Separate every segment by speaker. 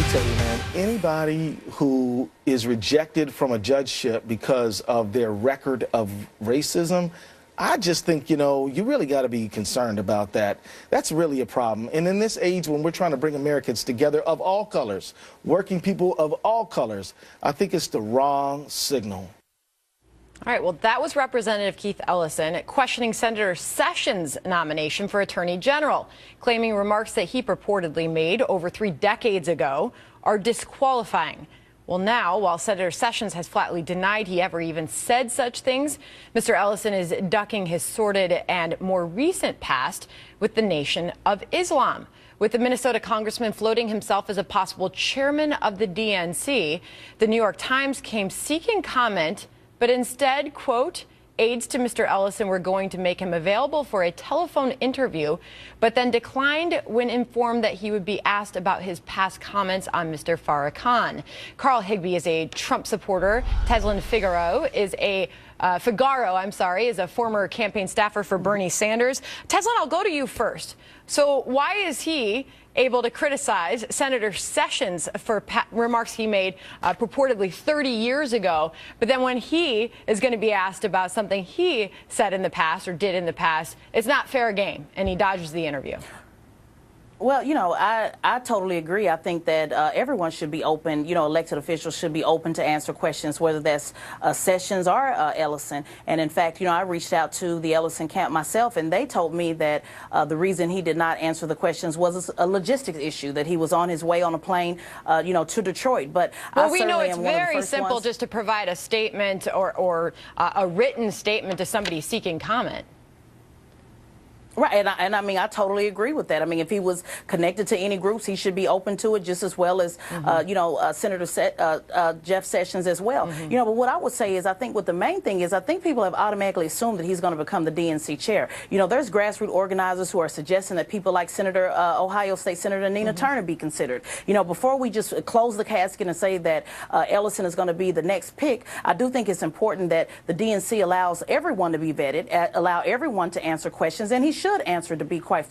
Speaker 1: me tell you, man, anybody who is rejected from a judgeship because of their record of racism, I just think, you really got to be concerned about that. That's really a problem. And in this age when we're trying to bring Americans together of all colors, working people of all colors, I think it's the wrong signal.
Speaker 2: All right, well, that was Representative Keith Ellison questioning Senator Sessions' nomination for Attorney General, claiming remarks that he purportedly made over 3 decades ago are disqualifying. Well, now, while Senator Sessions has flatly denied he ever even said such things, Mr. Ellison is ducking his sordid and more recent past with the Nation of Islam. With the Minnesota congressman floating himself as a possible chairman of the DNC, the New York Times came seeking comment, but instead, quote, aides to Mr. Ellison were going to make him available for a telephone interview, but then declined when informed that he would be asked about his past comments on Mr. Farrakhan. Carl Higbee is a Trump supporter. Teslin Figaro is a is a former campaign staffer for Bernie Sanders. Teslin, I'll go to you first. So why is he able to criticize Senator Sessions for remarks he made purportedly 30 years ago, but then when he is going to be asked about something he said in the past or did in the past, it's not fair game, and he dodges the interview?
Speaker 3: Well, I totally agree. I think that everyone should be open, elected officials should be open to answer questions, whether that's Sessions or Ellison. And in fact, I reached out to the Ellison camp myself, and they told me that the reason he did not answer the questions was a logistics issue, that he was on his way on a plane, to Detroit. But
Speaker 2: well, we know it's very simple just to provide a statement or a written statement to somebody seeking comment.
Speaker 3: Right, and I mean, I totally agree with that. I mean, if he was connected to any groups, he should be open to it just as well as, Senator Jeff Sessions as well. But what I would say is, I think what the main thing is, I think people have automatically assumed that he's going to become the DNC chair. There's grassroots organizers who are suggesting that people like Ohio State Senator Nina Turner be considered. Before we just close the casket and say that Ellison is going to be the next pick, I do think it's important that the DNC allows everyone to be vetted, allow everyone to answer questions, and he should answer, to be quite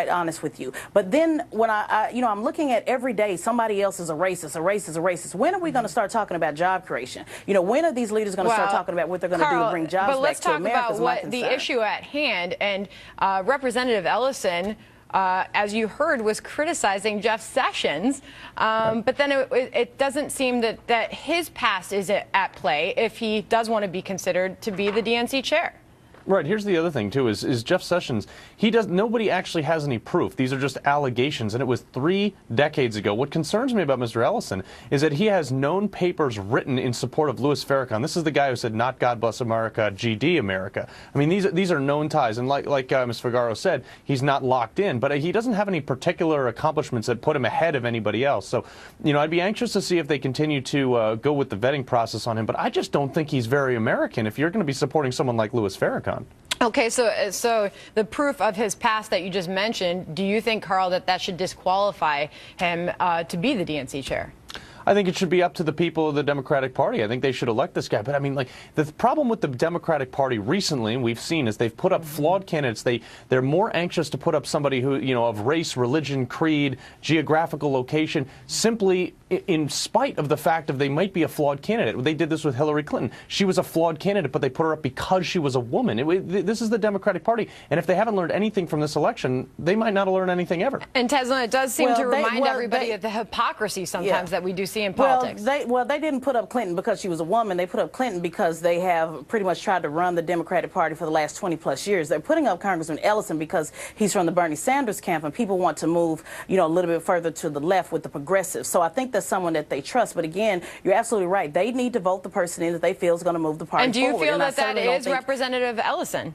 Speaker 3: honest with you. But then when I'm looking at every day somebody else is a racist. When are we going to start talking about job creation? When are these leaders going to start talking about what they're going to do to bring jobs back to America?
Speaker 2: But let's talk about what the issue at hand. And Representative Ellison, as you heard, was criticizing Jeff Sessions, but then it doesn't seem that his past is at play if he does want to be considered to be the DNC chair.
Speaker 4: Right. Here's the other thing, too, is Jeff Sessions, nobody actually has any proof. These are just allegations, and it was 3 decades ago. What concerns me about Mr. Ellison is that he has known papers written in support of Louis Farrakhan. This is the guy who said, "Not God bless America, GD America." I mean, these are known ties, and like Ms. Figaro said, he's not locked in, but he doesn't have any particular accomplishments that put him ahead of anybody else. So, I'd be anxious to see if they continue to go with the vetting process on him, but I just don't think he's very American if you're going to be supporting someone like Louis Farrakhan.
Speaker 2: Okay, so the proof of his past that you just mentioned, do you think, Carl, that should disqualify him to be the DNC chair?
Speaker 4: I think it should be up to the people of the Democratic Party. I think they should elect this guy. But I mean, the problem with the Democratic Party recently, and we've seen, is they've put up flawed candidates. They're more anxious to put up somebody who, of race, religion, creed, geographical location, simply in spite of the fact of they might be a flawed candidate. They did this with Hillary Clinton. She was a flawed candidate, but they put her up because she was a woman. This is the Democratic Party. And if they haven't learned anything from this election, they might not have learned anything ever.
Speaker 2: And Teslin, it does seem to remind everybody of the hypocrisy sometimes that we do see in politics.
Speaker 3: They didn't put up Clinton because she was a woman. They put up Clinton because they have pretty much tried to run the Democratic Party for the last 20+ years. They're putting up Congressman Ellison because he's from the Bernie Sanders camp, and people want to move, a little bit further to the left with the progressives. So I think that's someone that they trust. But again, you're absolutely right. They need to vote the person in that they feel is going to move the party forward.
Speaker 2: And do you feel that is Representative Ellison?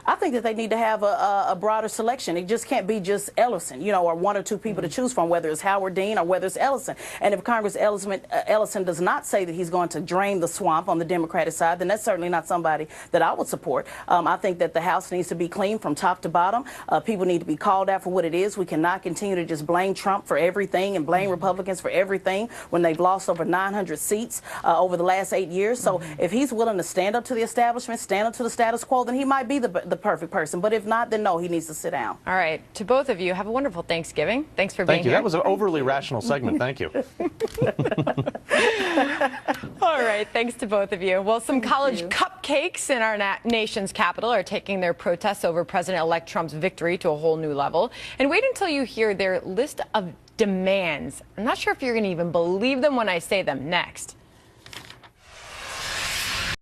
Speaker 3: I think that they need to have a broader selection. It just can't be just Ellison, or 1 or 2 people to choose from, whether it's Howard Dean or whether it's Ellison. And if Congress Ellison does not say that he's going to drain the swamp on the Democratic side, then that's certainly not somebody that I would support. I think that the House needs to be clean from top to bottom. People need to be called out for what it is. We cannot continue to just blame Trump for everything and blame Republicans for everything when they've lost over 900 seats over the last 8 years. So if he's willing to stand up to the establishment, stand up to the status quo, then he might be the the perfect person. But if not, then no, he needs to sit down.
Speaker 2: All right. To both of you, have a wonderful Thanksgiving. Thanks for being
Speaker 4: Thank you.
Speaker 2: here.
Speaker 4: That was an overly rational segment. Thank you.
Speaker 2: All right. Thanks to both of you. Well, some college cupcakes in our nation's capital are taking their protests over President-elect Trump's victory to a whole new level. And wait until you hear their list of demands. I'm not sure if you're going to even believe them when I say them next.